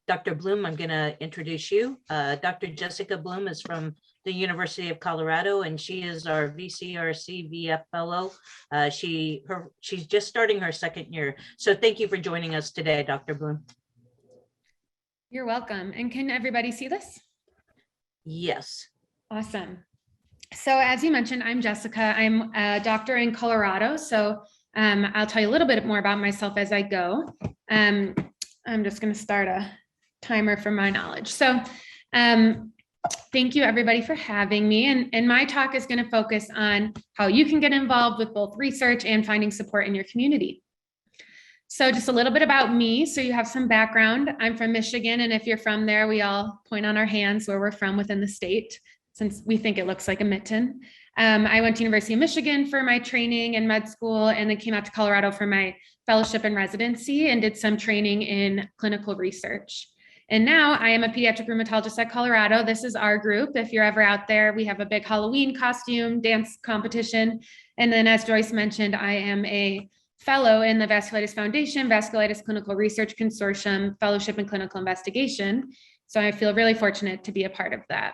Dr. Bloom, I'm going to introduce you. Dr. Jessica Bloom is from the University of Colorado, and she is our VCRC VF Fellow. She's just starting her second year. So thank you for joining us today, Dr. Bloom. You're welcome. And can everybody see this? Yes. Awesome. So as you mentioned, I'm Jessica. I'm a doctor in Colorado. So I'll tell you a little bit more about myself as I go. I'm just going to start a timer for my knowledge. So thank you everybody for having me. And my talk is going to focus on how you can get involved with both research and finding support in your community. So just a little bit about me, so you have some background. I'm from Michigan, and if you're from there, we all point on our hands where we're from within the state, since we think it looks like a mitten. I went to University of Michigan for my training in med school, and then came out to Colorado for my fellowship and residency and did some training in clinical research. And now I am a pediatric rheumatologist at Colorado. This is our group. If you're ever out there, we have a big Halloween costume dance competition. And then as Joyce mentioned, I am a fellow in the Vasculitis Foundation, Vasculitis Clinical Research Consortium, Fellowship in Clinical Investigation. So I feel really fortunate to be a part of that.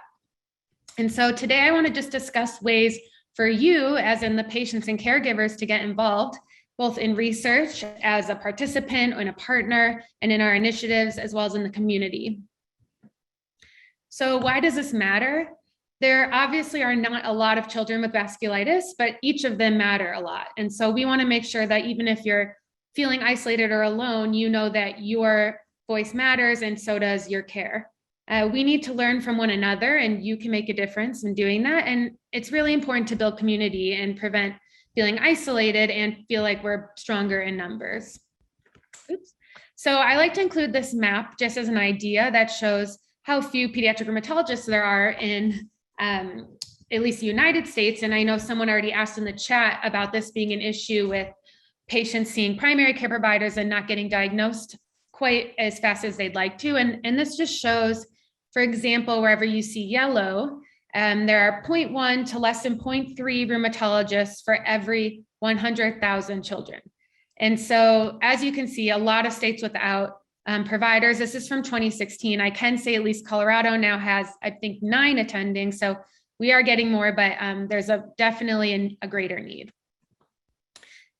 And so today I want to just discuss ways for you, as in the patients and caregivers, to get involved, both in research as a participant and a partner, and in our initiatives, as well as in the community. So why does this matter? There obviously are not a lot of children with vasculitis, but each of them matter a lot. And so we want to make sure that even if you're feeling isolated or alone, you know that your voice matters, and so does your care. We need to learn from one another, and you can make a difference in doing that. And it's really important to build community and prevent feeling isolated and feel like we're stronger in numbers. Oops. So I like to include this map just as an idea that shows how few pediatric rheumatologists there are in at least the United States. And I know someone already asked in the chat about this being an issue with patients seeing primary care providers and not getting diagnosed quite as fast as they'd like to. And this just shows, for example, wherever you see yellow, there are 0.1 to less than 0.3 rheumatologists for every 100,000 children. And so as you can see, a lot of states without providers. This is from 2016. I can say at least Colorado now has, I think, 9 attending. So we are getting more, but there's definitely a greater need.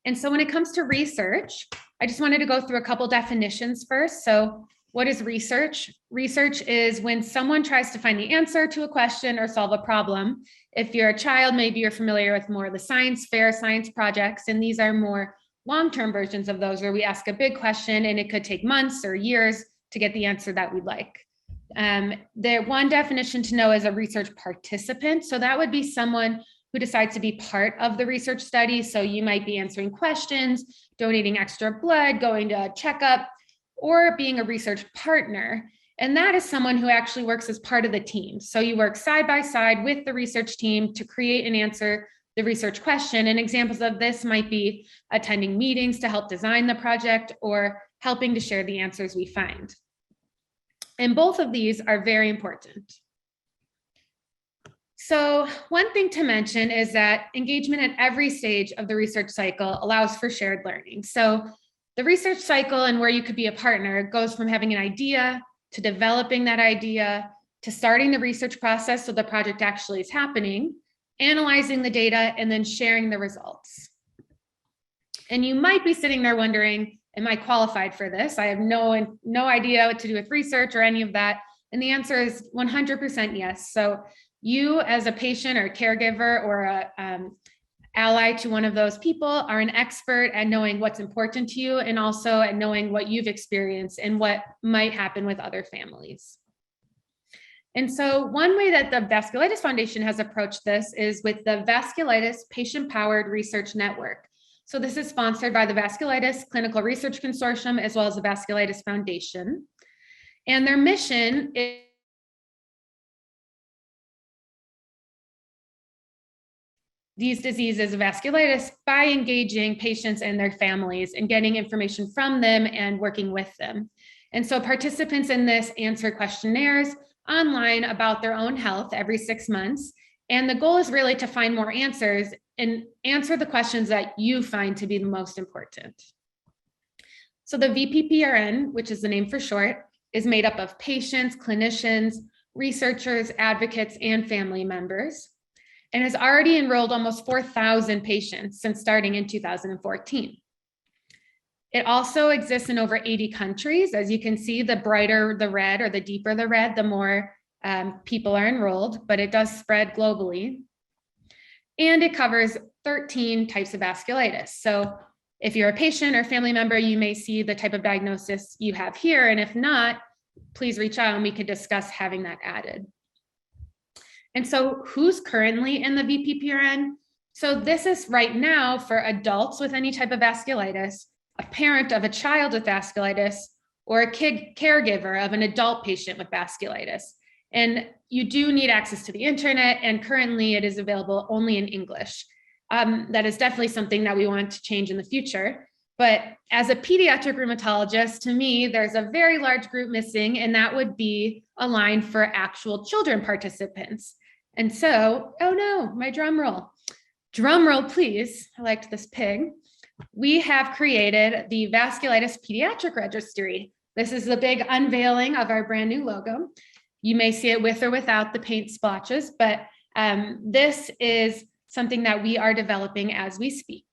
And so when it comes to research, I just wanted to go through a couple definitions first. So what is research? Research is when someone tries to find the answer to a question or solve a problem. If you're a child, maybe you're familiar with more of the science fair, science projects, and these are more long-term versions of those where we ask a big question and it could take months or years to get the answer that we'd like. The one definition to know is a research participant. So that would be someone who decides to be part of the research study. So you might be answering questions, donating extra blood, going to a checkup, or being a research partner. And that is someone who actually works as part of the team. So you work side by side with the research team to create and answer the research question. And examples of this might be attending meetings to help design the project or helping to share the answers we find. And both of these are very important. So one thing to mention is that engagement at every stage of the research cycle allows for shared learning. So the research cycle and where you could be a partner goes from having an idea to developing that idea to starting the research process so the project actually is happening, analyzing the data, and then sharing the results. And you might be sitting there wondering, am I qualified for this? I have no idea what to do with research or any of that. And the answer is 100% yes. So you as a patient or caregiver or a ally to one of those people are an expert at knowing what's important to you and also at knowing what you've experienced and what might happen with other families. And so one way that the Vasculitis Foundation has approached this is with the Vasculitis Patient-Powered Research Network. So this is sponsored by the Vasculitis Clinical Research Consortium as well as the Vasculitis Foundation. And their mission is these diseases of vasculitis by engaging patients and their families and getting information from them and working with them. And so participants in this answer questionnaires online about their own health every 6 months. And the goal is really to find more answers and answer the questions that you find to be the most important. So the VPPRN, which is the name for short, is made up of patients, clinicians, researchers, advocates, and family members, and has already enrolled almost 4,000 patients since starting in 2014. It also exists in over 80 countries. As you can see, the brighter the red or the deeper the red, the more people are enrolled, but it does spread globally. And it covers 13 types of vasculitis. So if you're a patient or family member, you may see the type of diagnosis you have here. And if not, please reach out and we could discuss having that added. And so who's currently in the VPPRN? So this is right now for adults with any type of vasculitis, a parent of a child with vasculitis, or a caregiver of an adult patient with vasculitis. And you do need access to the internet, and currently it is available only in English. That is definitely something that we want to change in the future. But as a pediatric rheumatologist, to me, there's a very large group missing, and that would be a line for actual children participants. And so, oh no, my drum roll. Drum roll, please. I liked this pig. We have created the Vasculitis Pediatric Registry. This is the big unveiling of our brand new logo. You may see it with or without the paint splotches, but this is something that we are developing as we speak.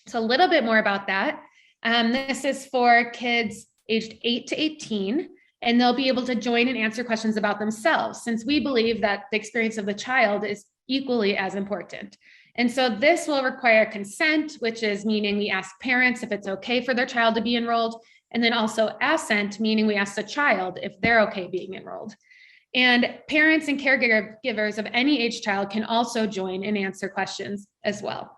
So a little bit more about that. This is for kids aged 8 to 18, and they'll be able to join and answer questions about themselves, since we believe that the experience of the child is equally as important. And so this will require consent, which is meaning we ask parents if it's okay for their child to be enrolled, and then also assent, meaning we ask the child if they're okay being enrolled. And parents and caregivers of any age child can also join and answer questions as well.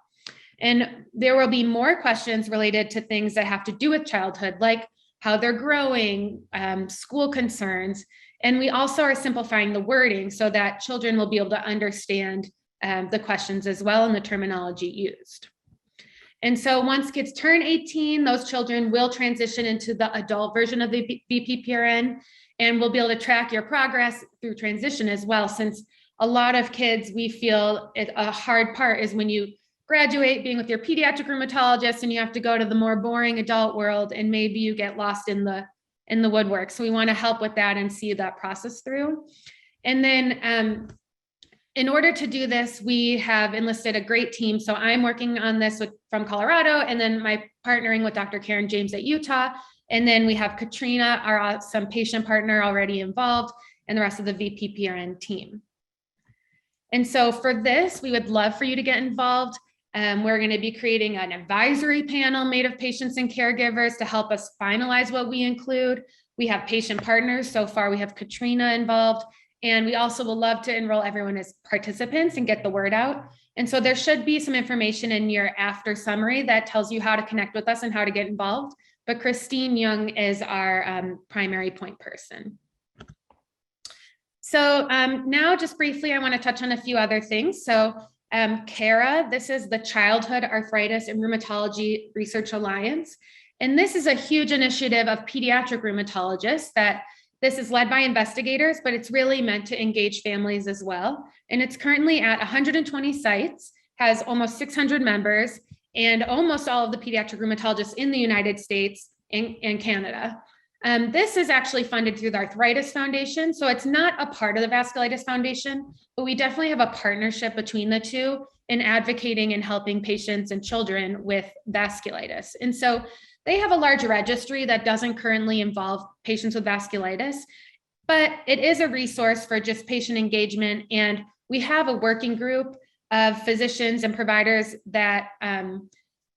And there will be more questions related to things that have to do with childhood, like how they're growing, school concerns. And we also are simplifying the wording so that children will be able to understand the questions as well and the terminology used. And so once kids turn 18, those children will transition into the adult version of the VPPRN, and we'll be able to track your progress through transition as well, since a lot of kids, we feel a hard part is when you graduate being with your pediatric rheumatologist and you have to go to the more boring adult world, and maybe you get lost in the woodwork. So we want to help with that and see that process through. And then in order to do this, we have enlisted a great team. So I'm working on this from Colorado, and then my partnering with Dr. Karen James at Utah. And then we have Katrina, our awesome patient partner, already involved, and the rest of the VPPRN team. And so for this, we would love for you to get involved. We're going to be creating an advisory panel made of patients and caregivers to help us finalize what we include. We have patient partners. So far, we have Katrina involved. And we also will love to enroll everyone as participants and get the word out. And so there should be some information in your after summary that tells you how to connect with us and how to get involved. But Christine Young is our primary point person. So now just briefly, I want to touch on a few other things. So CARA, this is the Childhood Arthritis and Rheumatology Research Alliance. And this is a huge initiative of pediatric rheumatologists that this is led by investigators, but it's really meant to engage families as well. And it's currently at 120 sites, has almost 600 members, and almost all of the pediatric rheumatologists in the United States and Canada. This is actually funded through the Arthritis Foundation. So it's not a part of the Vasculitis Foundation, but we definitely have a partnership between the two in advocating and helping patients and children with vasculitis. And so they have a large registry that doesn't currently involve patients with vasculitis, but it is a resource for just patient engagement. And we have a working group of physicians and providers that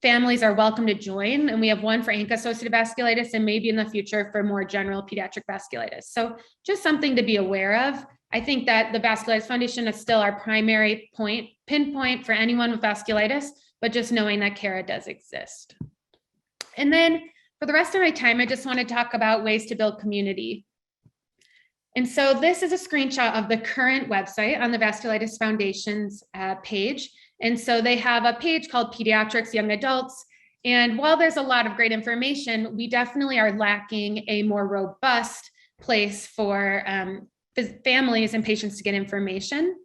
families are welcome to join. And we have one for ANCA-associated vasculitis and maybe in the future for more general pediatric vasculitis. So just something to be aware of. I think that the Vasculitis Foundation is still our primary pinpoint for anyone with vasculitis, but just knowing that CARA does exist. And then for the rest of my time, I just want to talk about ways to build community. And so this is a screenshot of the current website on the Vasculitis Foundation's page. And so they have a page called Pediatrics, Young Adults. And while there's a lot of great information, we definitely are lacking a more robust place for families and patients to get information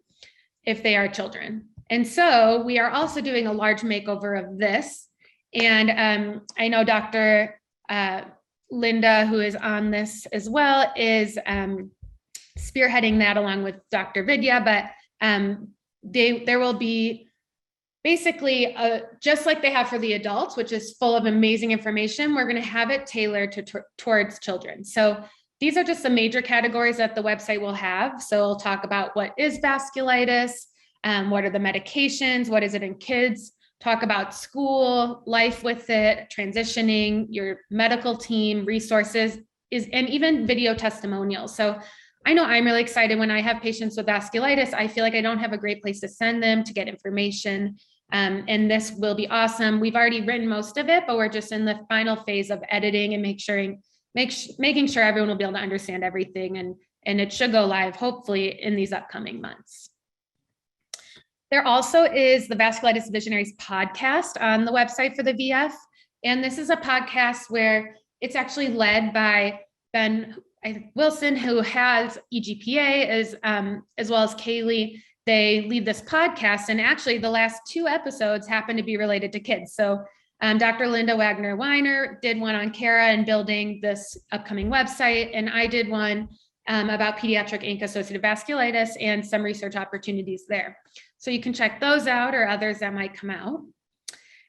if they are children. And so we are also doing a large makeover of this. And I know Dr. Linda, who is on this as well, is spearheading that along with Dr. Vidya, but there will be basically just like they have for the adults, which is full of amazing information. We're going to have it tailored towards children. So these are just the major categories that the website will have. So we'll talk about what is vasculitis, what are the medications, what is it in kids, talk about school, life with it, transitioning, your medical team, resources, and even video testimonials. So I know I'm really excited when I have patients with vasculitis. I feel like I don't have a great place to send them to get information. And this will be awesome. We've already written most of it, but we're just in the final phase of editing and making sure everyone will be able to understand everything. And it should go live, hopefully, in these upcoming months. There also is the Vasculitis Visionaries podcast on the website for the VF. And this is a podcast where it's actually led by Ben Wilson, who has EGPA, as well as Kaylee. They lead this podcast, and actually the last 2 episodes happen to be related to kids. So Dr. Linda Wagner-Weiner did one on Cara and building this upcoming website, and I did one about pediatric ANCA-associated vasculitis and some research opportunities there. So you can check those out or others that might come out.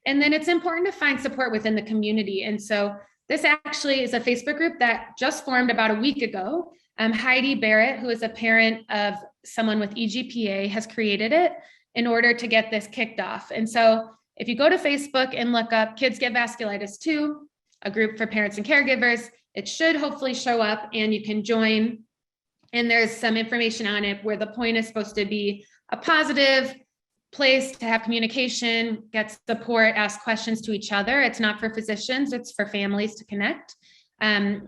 And then it's important to find support within the community. And so this actually is a Facebook group that just formed about a week ago. Heidi Barrett, who is a parent of someone with EGPA, has created it in order to get this kicked off. And so if you go to Facebook and look up Kids Get Vasculitis Too, a group for parents and caregivers, it should hopefully show up and you can join. And there's some information on it where the point is supposed to be a positive place to have communication, get support, ask questions to each other. It's not for physicians, it's for families to connect. And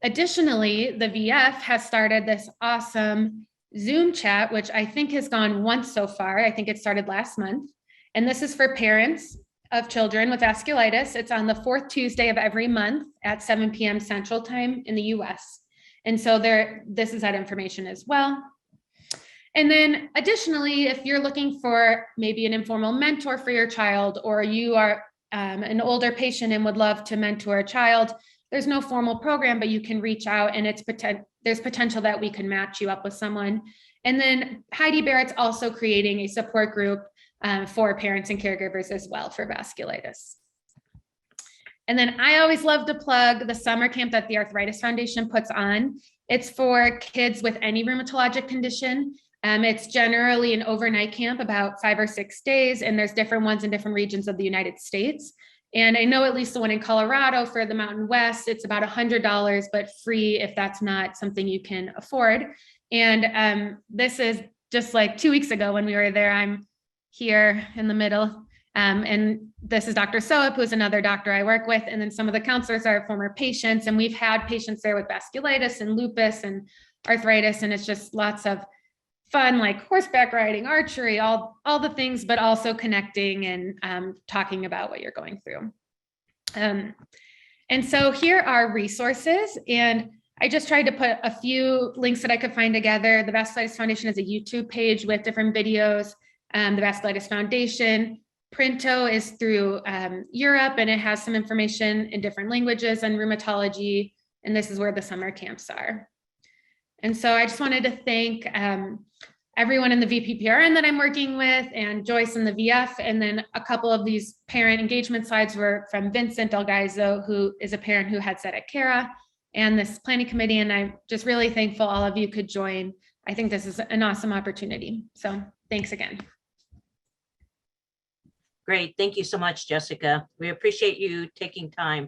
additionally, the VF has started this awesome Zoom chat, which I think has gone once so far. I think it started last month. And this is for parents of children with vasculitis. It's on the 4th Tuesday of every month at 7 p.m. Central Time in the US. And so this is that information as well. And then additionally, if you're looking for maybe an informal mentor for your child, or you are an older patient and would love to mentor a child, there's no formal program, but you can reach out and there's potential that we can match you up with someone. And then Heidi Barrett's also creating a support group for parents and caregivers as well for vasculitis. And then I always love to plug the summer camp that the Arthritis Foundation puts on. It's for kids with any rheumatologic condition. It's generally an overnight camp, about 5 or 6 days, and there's different ones in different regions of the United States. And I know at least the one in Colorado for the Mountain West, it's about $100, but free if that's not something you can afford. And this is just like 2 weeks ago when we were there. I'm here in the middle. And this is Dr. Soap, who's another doctor I work with. And then some of the counselors are former patients. And we've had patients there with vasculitis and lupus and arthritis. And it's just lots of fun, like horseback riding, archery, all the things, but also connecting and talking about what you're going through. And so here are resources. And I just tried to put a few links that I could find together. The Vasculitis Foundation has a YouTube page with different videos. The Vasculitis Foundation Printo is through Europe, and it has some information in different languages and rheumatology. And this is where the summer camps are. And so I just wanted to thank everyone in the VPPRN that I'm working with, and Joyce in the VF. And then a couple of these parent engagement slides were from Vincent Delgaizo, who is a parent who had sat at Cara, and this planning committee. And I'm just really thankful all of you could join. I think this is an awesome opportunity. So thanks again. Great. Thank you so much, Jessica. We appreciate you taking time